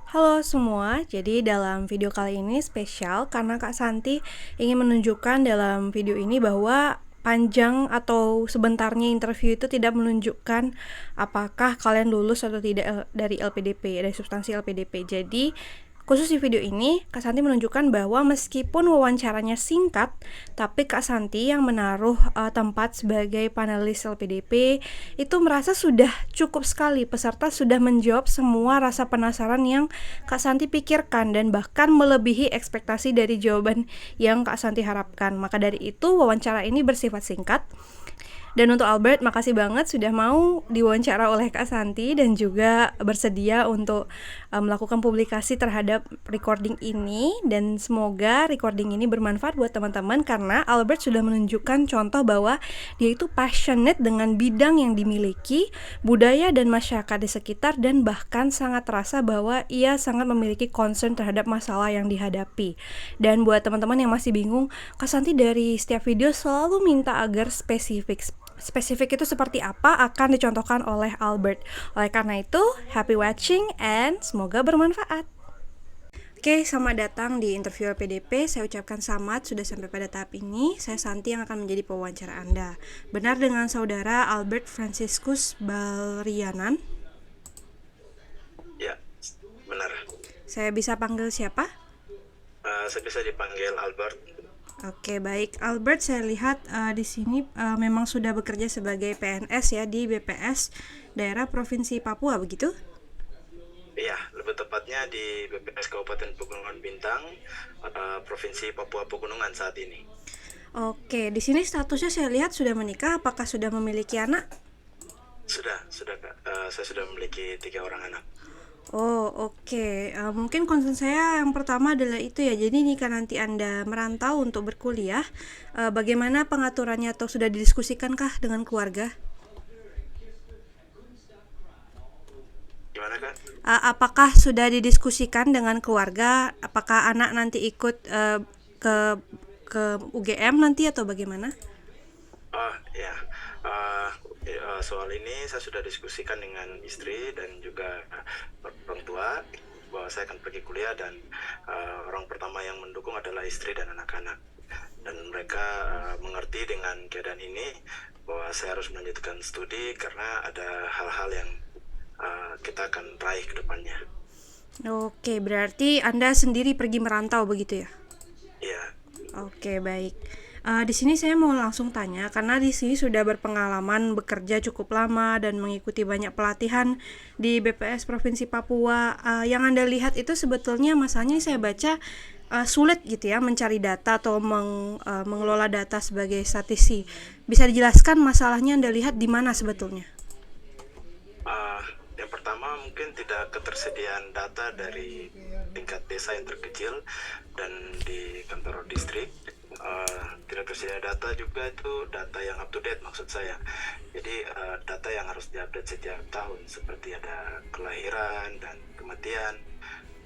Halo semua, jadi dalam video kali ini spesial karena Kak Santi ingin menunjukkan dalam video ini bahwa panjang atau sebentarnya interview itu tidak menunjukkan apakah kalian lulus atau tidak dari LPDP, dari substansi LPDP. Jadi khusus di video ini, Kak Santi menunjukkan bahwa meskipun wawancaranya singkat, tapi Kak Santi yang menaruh tempat sebagai panelis LPDP itu merasa sudah cukup sekali peserta sudah menjawab semua rasa penasaran yang Kak Santi pikirkan dan bahkan melebihi ekspektasi dari jawaban yang Kak Santi harapkan. Maka dari itu wawancara ini bersifat singkat. Dan untuk Albert, makasih banget sudah mau diwawancara oleh Kak Santi dan juga bersedia untuk melakukan publikasi terhadap recording ini. Dan semoga recording ini bermanfaat buat teman-teman karena Albert sudah menunjukkan contoh bahwa dia itu passionate dengan bidang yang dimiliki, budaya dan masyarakat di sekitar, dan bahkan sangat terasa bahwa ia sangat memiliki concern terhadap masalah yang dihadapi. Dan buat teman-teman yang masih bingung, Kak Santi dari setiap video selalu minta agar spesifik itu seperti apa akan dicontohkan oleh Albert. Oleh karena itu, happy watching and semoga bermanfaat. Oke, selamat datang di interview LPDP. Saya ucapkan selamat sudah sampai pada tahap ini. Saya Santi yang akan menjadi pewawancara Anda. Benar dengan saudara Albert Franciscus Balrianan? Ya, benar. Saya bisa panggil siapa? Saya bisa dipanggil Albert. Oke, baik. Albert, saya lihat di sini memang sudah bekerja sebagai PNS ya di BPS daerah Provinsi Papua, begitu? Iya, lebih tepatnya di BPS Kabupaten Pegunungan Bintang, Provinsi Papua Pegunungan saat ini. Oke, di sini statusnya saya lihat sudah menikah. Apakah sudah memiliki anak? Sudah Kak. Saya sudah memiliki 3 orang anak. Oh, oke. Mungkin concern saya yang pertama adalah itu ya. Jadi jika nanti Anda merantau untuk berkuliah, bagaimana pengaturannya atau sudah didiskusikankah dengan keluarga? Gimana Kak? Apakah sudah didiskusikan dengan keluarga? Apakah anak nanti ikut ke UGM nanti atau bagaimana? Oh ya, uh, soal ini saya sudah diskusikan dengan istri dan juga orang tua bahwa saya akan pergi kuliah dan orang pertama yang mendukung adalah istri dan anak-anak. Dan mereka mengerti dengan keadaan ini bahwa saya harus melanjutkan studi karena ada hal-hal yang kita akan raih ke depannya. Oke, berarti Anda sendiri pergi merantau begitu ya? Iya. Oke, baik. Di sini saya mau langsung tanya karena di sini sudah berpengalaman bekerja cukup lama dan mengikuti banyak pelatihan di BPS Provinsi Papua. Yang Anda lihat itu sebetulnya masanya saya baca sulit gitu ya mencari data atau mengelola data sebagai statisi. Bisa dijelaskan masalahnya Anda lihat di mana sebetulnya? Yang pertama mungkin tidak ketersediaan data dari tingkat desa yang terkecil dan di kantor distrik. Tidak tersedia data juga itu data yang up to date maksud saya. Jadi data yang harus diupdate setiap tahun seperti ada kelahiran dan kematian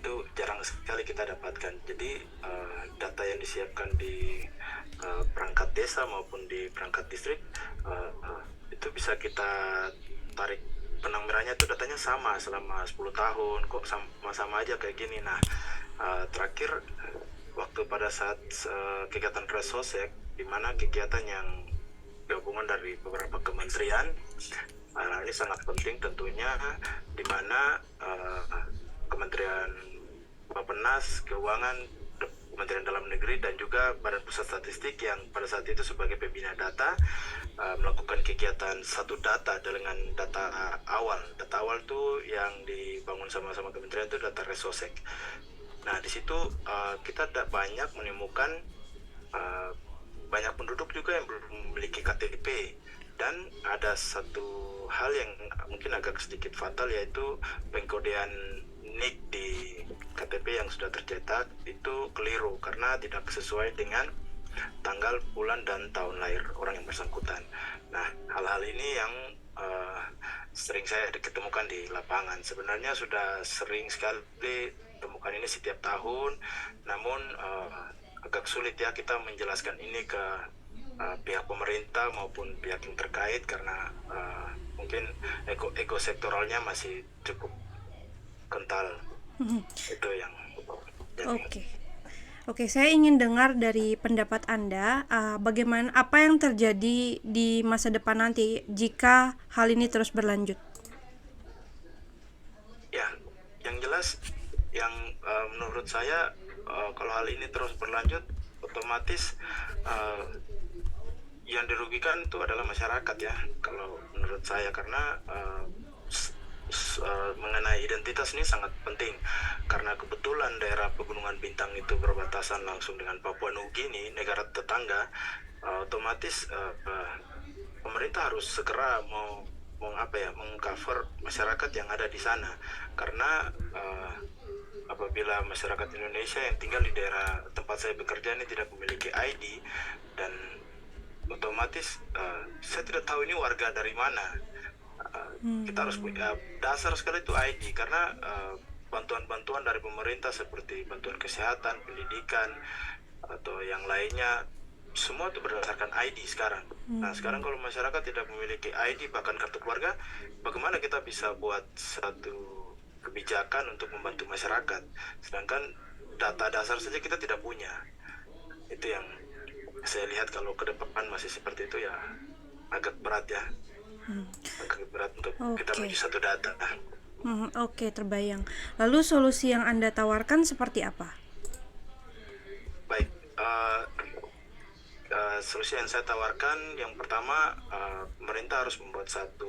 itu jarang sekali kita dapatkan. Jadi data yang disiapkan di perangkat desa maupun di perangkat distrik itu bisa kita tarik benang merahnya, itu datanya sama selama 10 tahun kok sama-sama aja kayak gini. Nah terakhir waktu pada saat kegiatan Resosek, di mana kegiatan yang gabungan dari beberapa kementerian, ini sangat penting tentunya, di mana Kementerian Bappenas, Keuangan, Kementerian Dalam Negeri dan juga Badan Pusat Statistik yang pada saat itu sebagai pembina data melakukan kegiatan satu data dengan data awal. Data awal tuh yang dibangun sama-sama kementerian itu data Resosek. Nah di situ kita banyak menemukan banyak penduduk juga yang belum memiliki KTP, dan ada satu hal yang mungkin agak sedikit fatal, yaitu pengkodean NIK di KTP yang sudah tercetak itu keliru karena tidak sesuai dengan tanggal, bulan, dan tahun lahir orang yang bersangkutan. Nah hal-hal ini yang sering saya ketemukan di lapangan. Sebenarnya sudah sering sekali temukan ini setiap tahun, namun agak sulit ya kita menjelaskan ini ke pihak pemerintah maupun pihak yang terkait karena mungkin ego sektoralnya masih cukup kental. Itu yang jadi. Oke. Oke, saya ingin dengar dari pendapat Anda, bagaimana apa yang terjadi di masa depan nanti jika hal ini terus berlanjut? Ya, yang jelas yang menurut saya kalau hal ini terus berlanjut otomatis uh, yang dirugikan itu adalah masyarakat ya kalau menurut saya karena mengenai identitas ini sangat penting karena kebetulan daerah Pegunungan Bintang itu berbatasan langsung dengan Papua Nugini, negara tetangga. Otomatis pemerintah harus segera mengcover masyarakat yang ada di sana karena apabila masyarakat Indonesia yang tinggal di daerah tempat saya bekerja ini tidak memiliki ID dan otomatis saya tidak tahu ini warga dari mana. Kita harus punya dasar sekali itu ID karena bantuan-bantuan dari pemerintah seperti bantuan kesehatan, pendidikan atau yang lainnya semua itu berdasarkan ID sekarang. Nah sekarang kalau masyarakat tidak memiliki ID bahkan kartu keluarga, bagaimana kita bisa buat satu kebijakan untuk membantu masyarakat? Sedangkan data dasar saja kita tidak punya. Itu yang saya lihat kalau ke depan masih seperti itu ya agak berat ya. Agak berat untuk kita Oke. menuju satu data. Oke, terbayang. Lalu solusi yang Anda tawarkan seperti apa? Baik, solusi yang saya tawarkan yang pertama pemerintah harus membuat satu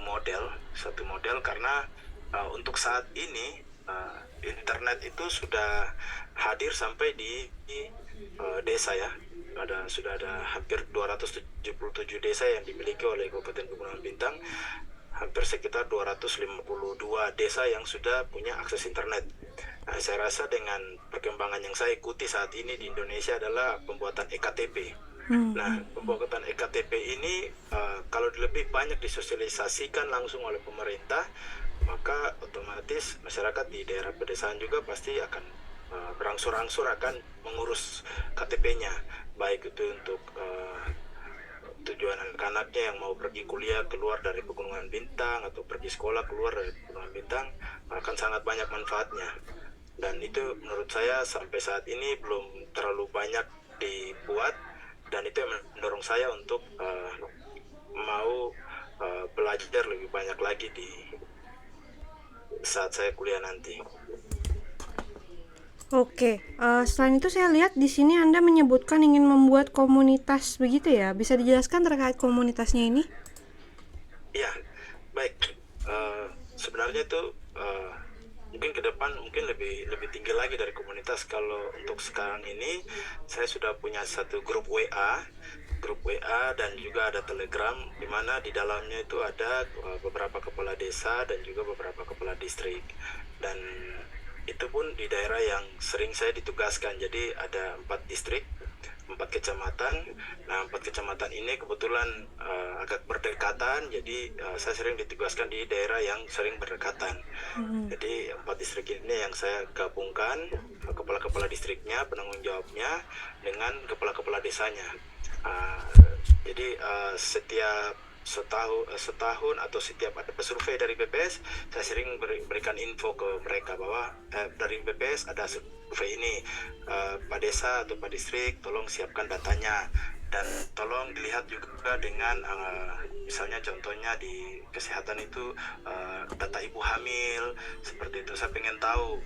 model karena untuk saat ini internet itu sudah hadir sampai di desa ya. Sudah ada hampir 277 desa yang dimiliki oleh Kabupaten Pegunungan Bintang, hampir sekitar 252 desa yang sudah punya akses internet. Nah, saya rasa dengan perkembangan yang saya ikuti saat ini di Indonesia adalah pembuatan EKTP. Nah, pembuatan EKTP ini kalau lebih banyak disosialisasikan langsung oleh pemerintah, maka otomatis masyarakat di daerah pedesaan juga pasti akan berangsur-angsur akan mengurus KTP-nya, baik itu untuk tujuan anak-anaknya yang mau pergi kuliah keluar dari Pegunungan Bintang atau pergi sekolah keluar dari Pegunungan Bintang akan sangat banyak manfaatnya. Dan itu menurut saya sampai saat ini belum terlalu banyak dibuat dan itu yang mendorong saya untuk mau belajar lebih banyak lagi di saat saya kuliah nanti. Oke, selain itu saya lihat di sini Anda menyebutkan ingin membuat komunitas begitu ya. Bisa dijelaskan terkait komunitasnya ini? Ya, baik. Sebenarnya itu mungkin ke depan mungkin lebih tinggi lagi dari komunitas. Kalau untuk sekarang ini saya sudah punya satu grup WA dan juga ada Telegram di mana di dalamnya itu ada beberapa kepala desa dan juga beberapa kepala distrik dan itu pun di daerah yang sering saya ditugaskan. Jadi ada 4 distrik, 4 kecamatan. Nah, 4 kecamatan ini kebetulan agak berdekatan, jadi saya sering ditugaskan di daerah yang sering berdekatan. Jadi 4 distrik ini yang saya gabungkan, kepala-kepala distriknya, penanggung jawabnya, dengan kepala-kepala desanya. Jadi setiap setahun atau setiap ada survei dari BPS, saya sering berikan info ke mereka bahwa dari BPS ada survei ini, Pak Desa atau Pak Distrik tolong siapkan datanya dan tolong dilihat juga dengan misalnya contohnya di kesehatan itu data ibu hamil seperti itu. Saya pengen tahu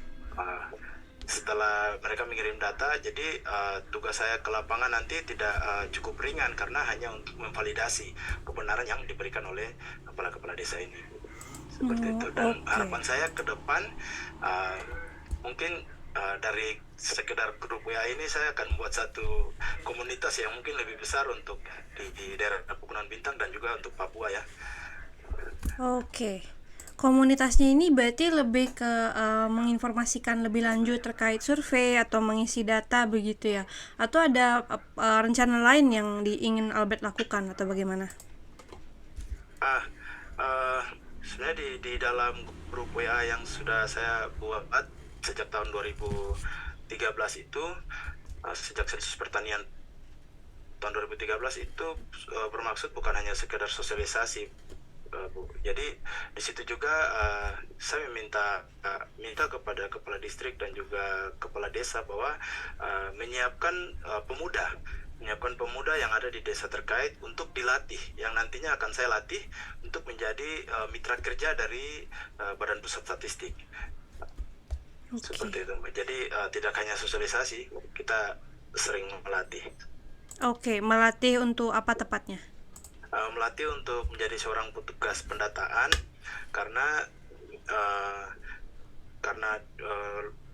setelah mereka mengirim data, jadi tugas saya ke lapangan nanti tidak cukup ringan karena hanya untuk memvalidasi kebenaran yang diberikan oleh kepala-kepala desa ini. Seperti itu. Dan harapan saya ke depan mungkin dari sekedar grup WA ini saya akan membuat satu komunitas yang mungkin lebih besar untuk di daerah Pegunungan Bintang dan juga untuk Papua ya. Oke. Komunitasnya ini berarti lebih ke menginformasikan lebih lanjut terkait survei atau mengisi data begitu ya? Atau ada rencana lain yang ingin Albert lakukan atau bagaimana? Sebenarnya di dalam grup WA yang sudah saya buat sejak tahun 2013 itu, sejak sensus pertanian tahun 2013 itu bermaksud bukan hanya sekedar sosialisasi Bu. Jadi di situ juga saya minta kepada kepala distrik dan juga kepala desa bahwa menyiapkan pemuda yang ada di desa terkait untuk dilatih, yang nantinya akan saya latih untuk menjadi mitra kerja dari Badan Pusat Statistik. Oke. Seperti itu, Mbak. Jadi tidak hanya sosialisasi, kita sering melatih. Oke, melatih untuk apa tepatnya? Melatih untuk menjadi seorang petugas pendataan karena uh, karena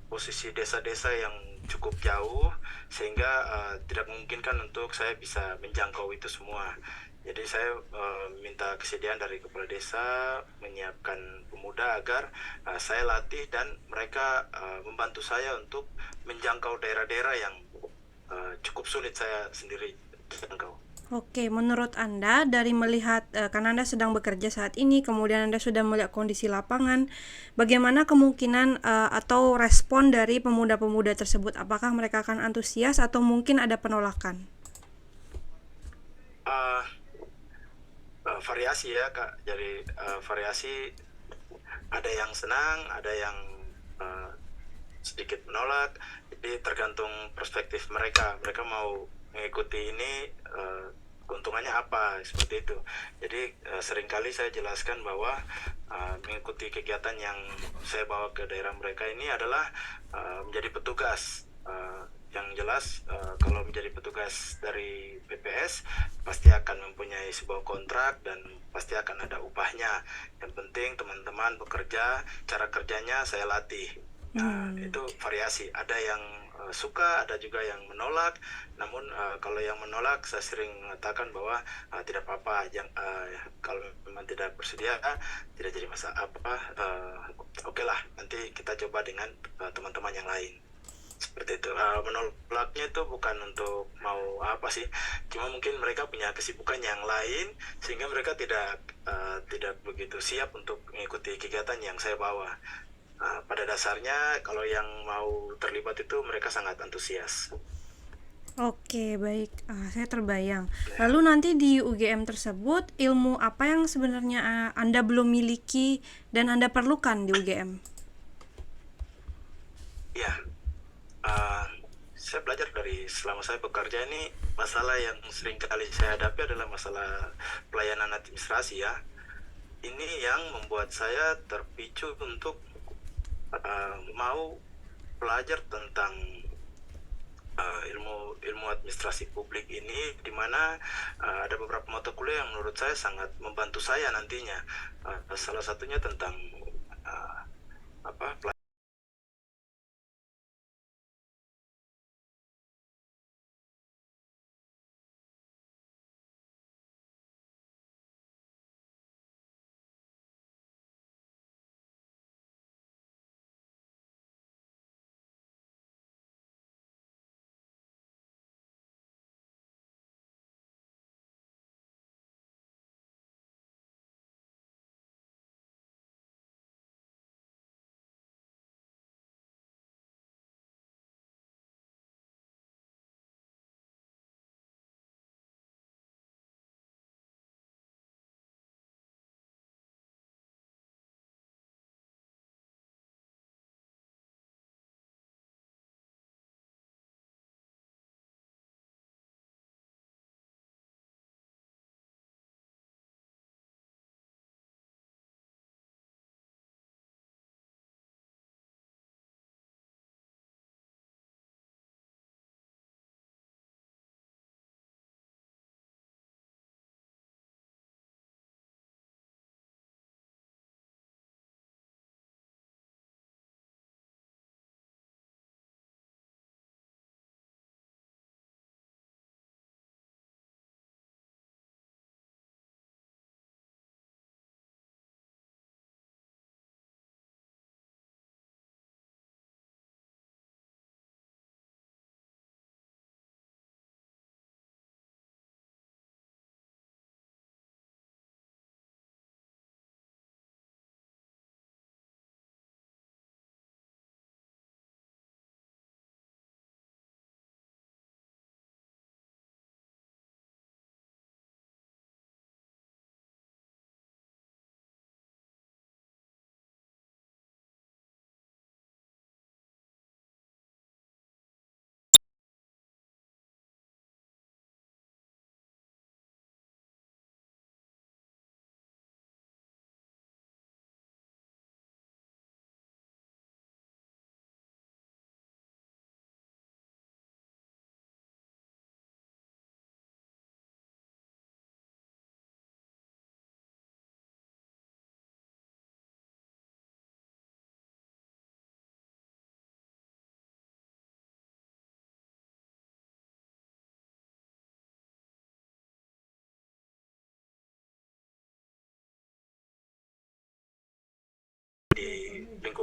posisi desa-desa yang cukup jauh sehingga tidak memungkinkan untuk saya bisa menjangkau itu semua. Jadi saya minta kesediaan dari kepala desa menyiapkan pemuda agar saya latih dan mereka membantu saya untuk menjangkau daerah-daerah yang cukup sulit saya sendiri jangkau. Oke, menurut Anda dari melihat karena Anda sedang bekerja saat ini, kemudian Anda sudah melihat kondisi lapangan, bagaimana kemungkinan atau respon dari pemuda-pemuda tersebut? Apakah mereka akan antusias atau mungkin ada penolakan? Uh, Variasi ya Kak, jadi variasi, ada yang senang, ada yang uh, sedikit menolak, jadi tergantung perspektif mereka. Mereka mau mengikuti ini, keuntungannya apa, seperti itu. Jadi seringkali saya jelaskan bahwa mengikuti kegiatan yang saya bawa ke daerah mereka ini adalah menjadi petugas. Yang jelas kalau menjadi petugas dari PPS pasti akan mempunyai sebuah kontrak dan pasti akan ada upahnya. Yang penting teman-teman bekerja, cara kerjanya saya latih. Nah, itu Oke. variasi. Ada yang suka, ada juga yang menolak. Namun kalau yang menolak, saya sering mengatakan bahwa tidak apa-apa. Kalau memang tidak bersedia, tidak jadi masalah apa. Oke lah, nanti kita coba dengan teman-teman yang lain. Seperti itu. Menolaknya itu bukan untuk mau apa sih, cuma mungkin mereka punya kesibukan yang lain sehingga mereka tidak begitu siap untuk mengikuti kegiatan yang saya bawa. Pada dasarnya kalau yang mau terlibat itu mereka sangat antusias. Oke, baik. Saya terbayang. Ya, Lalu nanti di UGM tersebut, ilmu apa yang sebenarnya Anda belum miliki dan Anda perlukan di UGM? ya. Uh, saya belajar dari selama saya bekerja ini, masalah yang sering kali saya hadapi adalah masalah pelayanan administrasi ya. Ini yang membuat saya terpicu untuk mau belajar tentang ilmu ilmu administrasi publik ini, di mana ada beberapa mata kuliah yang menurut saya sangat membantu saya nantinya. Salah satunya tentang uh, apa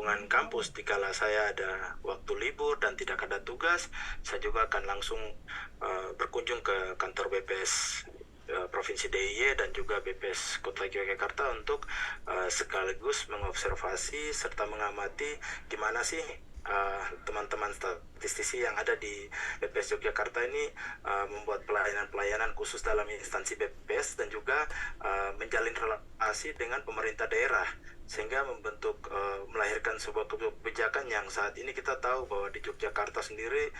lingkungan kampus. Dikala saya ada waktu libur dan tidak ada tugas, saya juga akan langsung berkunjung ke kantor BPS Provinsi DIY dan juga BPS Kota Yogyakarta untuk sekaligus mengobservasi serta mengamati gimana sih teman-teman statistisi yang ada di BPS Yogyakarta ini membuat pelayanan-pelayanan khusus dalam instansi BPS dan juga menjalin relasi dengan pemerintah daerah sehingga melahirkan sebuah kebijakan yang saat ini kita tahu bahwa di Yogyakarta sendiri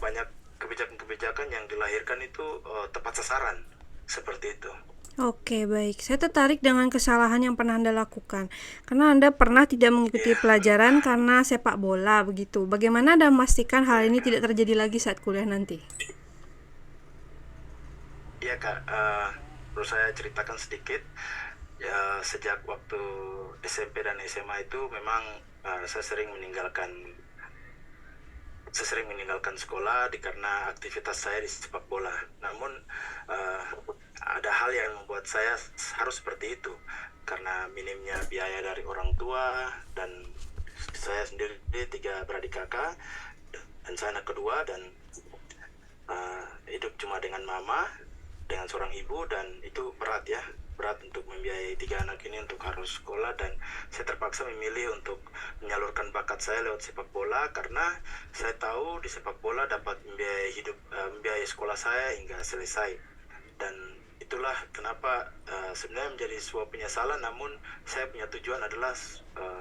banyak kebijakan-kebijakan yang dilahirkan itu tepat sasaran seperti itu. Oke, baik. Saya tertarik dengan kesalahan yang pernah Anda lakukan. Karena Anda pernah tidak mengikuti pelajaran karena sepak bola begitu. Bagaimana Anda memastikan hal ini tidak terjadi lagi saat kuliah nanti? Iya Kak, perlu saya ceritakan sedikit. Ya, sejak waktu SMP dan SMA itu memang saya sering meninggalkan sekolah karena aktivitas saya di sepak bola. Namun ada hal yang membuat saya harus seperti itu karena minimnya biaya dari orang tua dan saya sendiri 3 beradik kakak dan saya anak kedua dan hidup cuma dengan mama dengan seorang ibu dan itu berat untuk membiayai 3 anak ini untuk harus sekolah dan saya terpaksa memilih untuk menyalurkan bakat saya lewat sepak bola karena saya tahu di sepak bola dapat membiayai sekolah saya hingga selesai dan itulah kenapa sebenarnya menjadi sebuah penyesalan namun saya punya tujuan adalah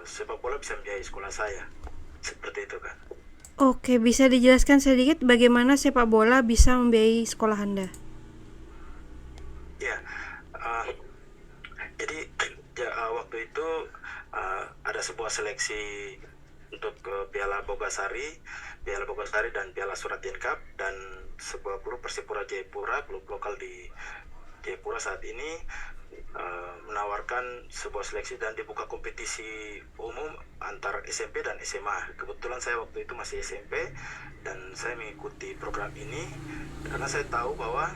sepak bola bisa membiayai sekolah saya seperti itu kan. Oke, bisa dijelaskan sedikit bagaimana sepak bola bisa membiayai sekolah Anda? Ya, jadi waktu itu ada sebuah seleksi untuk Piala Bogasari dan Piala Suratin Cup dan sebuah klub Persipura Jayapura, klub lokal di Jayapura saat ini menawarkan sebuah seleksi dan dibuka kompetisi umum antar SMP dan SMA. Kebetulan saya waktu itu masih SMP dan saya mengikuti program ini karena saya tahu bahwa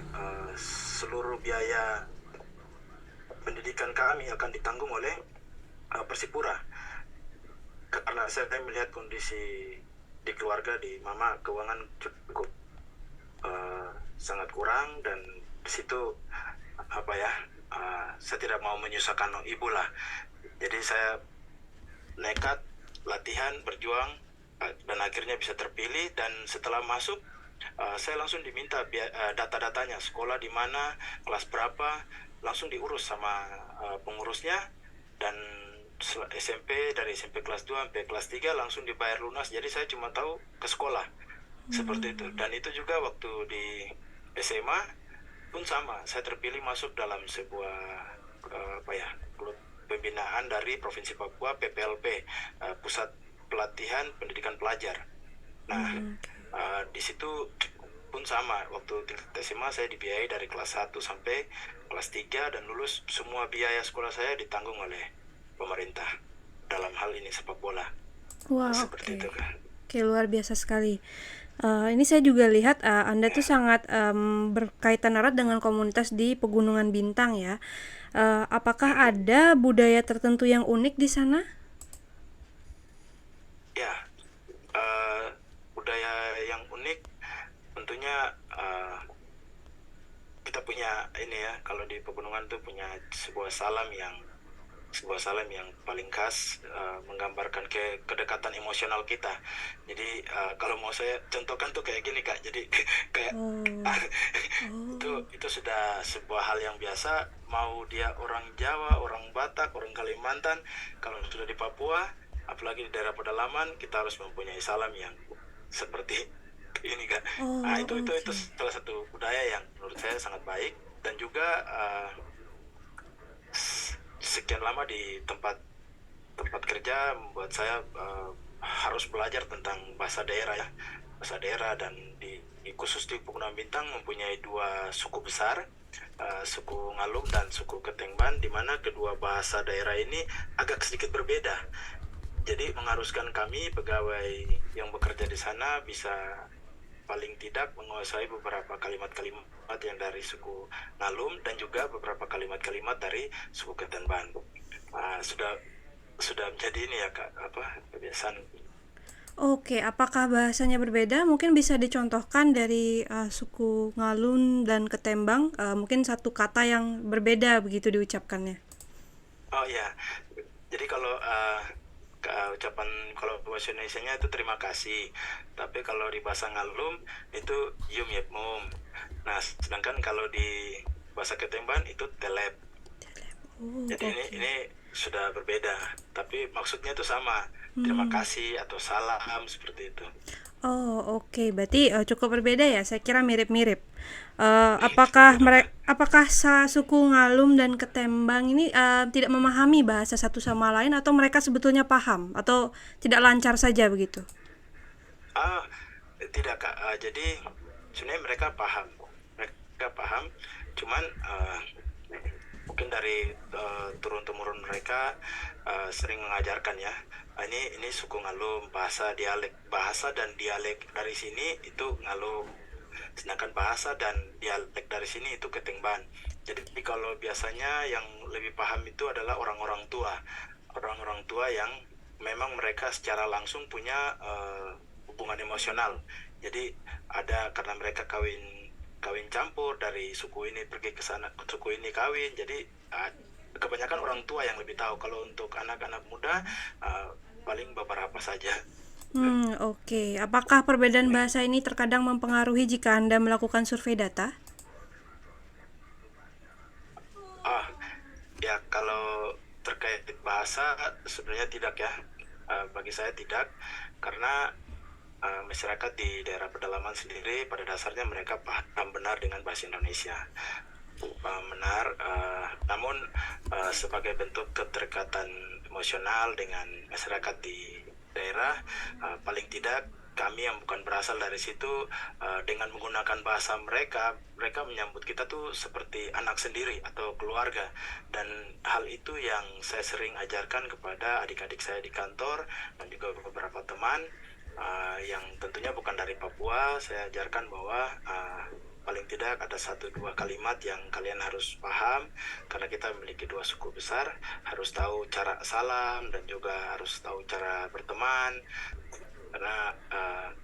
seluruh biaya pendidikan kami akan ditanggung oleh Persipura karena saya melihat kondisi di keluarga di mama keuangan cukup sangat kurang dan di situ saya tidak mau menyusahkan ibu lah jadi saya nekat latihan berjuang dan akhirnya bisa terpilih dan setelah masuk saya langsung diminta data-datanya sekolah di mana kelas berapa langsung diurus sama pengurusnya dan dari SMP kelas 2 sampai kelas 3 langsung dibayar lunas jadi saya cuma tahu ke sekolah seperti itu dan itu juga waktu di SMA pun sama saya terpilih masuk dalam sebuah klub pembinaan dari Provinsi Papua PPLP Pusat Pelatihan Pendidikan Pelajar. Nah di situ pun sama waktu tingkat SMA saya dibiayai dari kelas 1 sampai kelas 3 dan lulus semua biaya sekolah saya ditanggung oleh pemerintah dalam hal ini sepak bola. Wah, seperti itu kan. Oke, luar biasa sekali. Ini saya juga lihat Anda tuh sangat berkaitan erat dengan komunitas di Pegunungan Bintang ya. Apakah ada budaya tertentu yang unik di sana? Ya, budaya yang unik tentunya kita punya ini ya kalau di pegunungan tuh punya sebuah salam yang paling khas menggambarkan kedekatan emosional kita. Jadi kalau mau saya contohkan tuh kayak gini Kak. Jadi kayak itu sudah sebuah hal yang biasa. Mau dia orang Jawa, orang Batak, orang Kalimantan, kalau sudah di Papua, apalagi di daerah pedalaman, kita harus mempunyai salam yang seperti ini Kak. Itu salah satu budaya yang menurut saya sangat baik dan juga sekian lama di tempat kerja membuat saya harus belajar tentang bahasa daerah dan khusus di Pegunungan Bintang mempunyai 2 suku besar, suku Ngalum dan suku Ketengban, di mana kedua bahasa daerah ini agak sedikit berbeda. Jadi mengharuskan kami pegawai yang bekerja di sana bisa paling tidak menguasai beberapa kalimat-kalimat yang dari suku Ngalum dan juga beberapa kalimat-kalimat dari suku Ketenban. Sudah menjadi ini ya Kak, Besan. Oke, apakah bahasanya berbeda? Mungkin bisa dicontohkan dari suku Ngalun dan Ketembang, mungkin satu kata yang berbeda begitu diucapkannya. Oh ya, jadi kalau ucapan kalau bahasa Indonesianya itu terima kasih, tapi kalau di bahasa Ngalum itu yum yep mum. Nah, sedangkan kalau di bahasa Ketemban itu telep. Oh, Jadi oke. ini sudah berbeda, tapi maksudnya itu sama. Terima Hmm. kasih atau salam seperti itu. Oh, oke. Berarti cukup berbeda ya. Saya kira mirip-mirip. Berbeda. Apakah suku Ngalum dan Ketembang ini tidak memahami bahasa satu sama lain atau mereka sebetulnya paham atau tidak lancar saja begitu? Ah, tidak Kak. Jadi sebenarnya mereka paham. Mereka paham, cuman mungkin dari turun temurun mereka sering mengajarkan ya. Ini suku Ngalum, bahasa dan dialek dari sini itu Ngalum. Sedangkan bahasa dan dialek dari sini itu Ketengban. Jadi kalau biasanya yang lebih paham itu adalah orang-orang tua. Orang-orang tua yang memang mereka secara langsung punya hubungan emosional. Jadi ada karena mereka kawin kawin campur dari suku ini pergi ke sana, suku ini kawin. Jadi kebanyakan orang tua yang lebih tahu. Kalau untuk anak-anak muda paling beberapa saja. Oke. Apakah perbedaan bahasa ini terkadang mempengaruhi jika Anda melakukan survei data? Ah, ya kalau terkait bahasa sebenarnya tidak ya. Bagi saya tidak, karena masyarakat di daerah pedalaman sendiri pada dasarnya mereka paham benar dengan bahasa Indonesia. Paham benar, namun sebagai bentuk keterikatan emosional dengan masyarakat di daerah, paling tidak kami yang bukan berasal dari situ dengan menggunakan bahasa mereka, mereka menyambut kita tuh seperti anak sendiri atau keluarga. Dan hal itu yang saya sering ajarkan kepada adik-adik saya di kantor dan juga beberapa teman yang tentunya bukan dari Papua. Saya ajarkan bahwa paling tidak ada 1-2 kalimat yang kalian harus paham, karena kita memiliki 2 suku besar, harus tahu cara salam dan juga harus tahu cara berteman, karena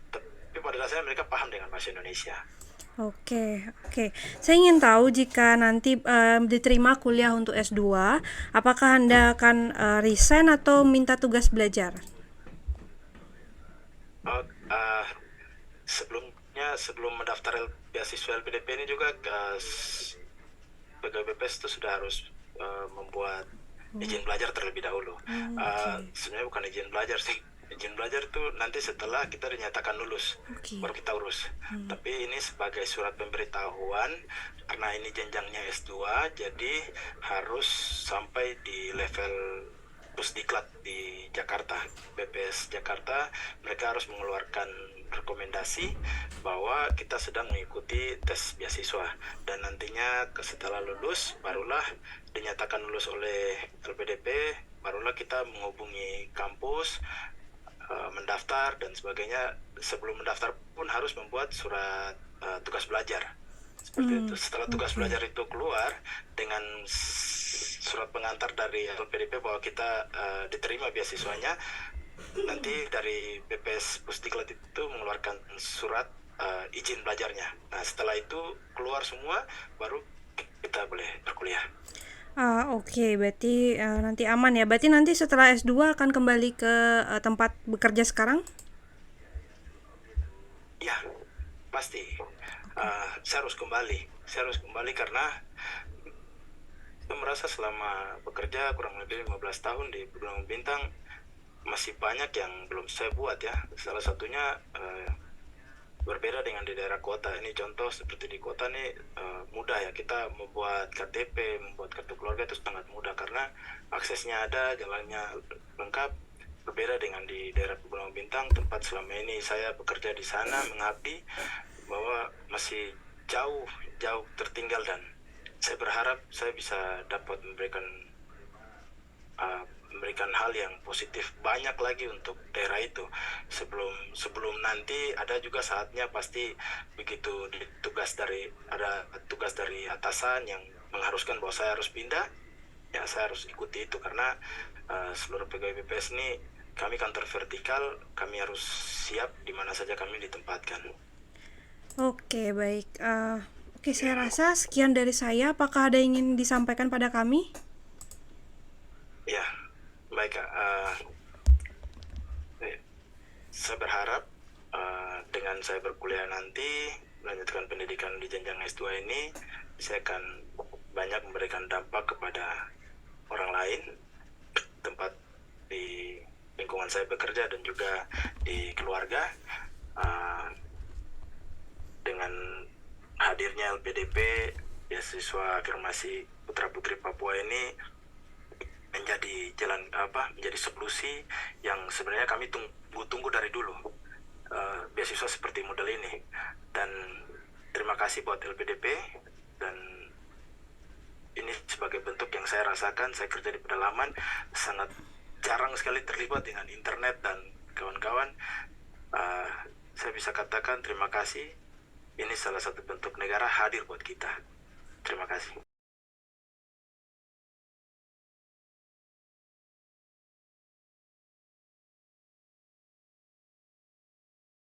tapi pada dasarnya mereka paham dengan bahasa Indonesia. Oke, oke. Saya ingin tahu jika nanti diterima kuliah untuk S2, apakah Anda akan resign atau minta tugas belajar? Oh, sebelum mendaftar beasiswa LPDP ini juga PGBPS itu sudah harus membuat izin belajar terlebih dahulu. Oke. Sebenarnya bukan izin belajar sih. Izin belajar itu nanti setelah kita dinyatakan lulus, Oke. baru kita urus. Tapi ini sebagai surat pemberitahuan, karena ini jenjangnya S2, jadi harus sampai di level Pusdiklat di Jakarta, BPS Jakarta, mereka harus mengeluarkan rekomendasi bahwa kita sedang mengikuti tes beasiswa, dan nantinya setelah lulus barulah dinyatakan lulus oleh LPDP, barulah kita menghubungi kampus, mendaftar dan sebagainya. Sebelum mendaftar pun harus membuat surat tugas belajar seperti itu. Setelah tugas Oke. belajar itu keluar dengan surat pengantar dari LPDP bahwa kita diterima beasiswanya, nanti dari BPS Pusdiklat itu mengeluarkan surat izin belajarnya. Nah, setelah itu keluar semua, baru kita boleh berkuliah. Oke, berarti nanti aman ya. Berarti nanti setelah S2 akan kembali ke tempat bekerja sekarang? Ya, pasti. Saya harus kembali karena saya merasa selama bekerja kurang lebih 15 tahun di Pegunungan Bintang masih banyak yang belum saya buat ya. Salah satunya berbeda dengan di daerah kota. Ini contoh seperti di kota nih mudah ya, kita membuat KTP, membuat kartu keluarga itu sangat mudah karena aksesnya ada, jalannya lengkap. Berbeda dengan di daerah Pegunungan Bintang, tempat selama ini saya bekerja di sana mengabdi, bahwa masih jauh tertinggal, dan saya berharap saya bisa dapat memberikan hal yang positif banyak lagi untuk daerah itu. Sebelum nanti ada juga saatnya pasti begitu ada tugas dari atasan yang mengharuskan bahwa saya harus pindah, ya saya harus ikuti itu, karena seluruh pegawai BPS ini kami kantor vertikal, kami harus siap di mana saja kami ditempatkan. Oke, baik. Oke, saya rasa sekian dari saya. Apakah ada yang ingin disampaikan pada kami? Ya, baik Kak. Saya berharap dengan saya berkuliah nanti, melanjutkan pendidikan di jenjang S2 ini, saya akan banyak memberikan dampak kepada orang lain, tempat di lingkungan saya bekerja dan juga di keluarga. Dengan hadirnya LPDP, beasiswa afirmasi putra putri Papua ini menjadi menjadi solusi yang sebenarnya kami tunggu dari dulu, beasiswa seperti model ini. Dan terima kasih buat LPDP, dan ini sebagai bentuk yang saya rasakan. Saya kerja di pedalaman, sangat jarang sekali terlibat dengan internet dan kawan-kawan. Saya bisa katakan terima kasih. Ini salah satu bentuk negara hadir buat kita. Terima kasih.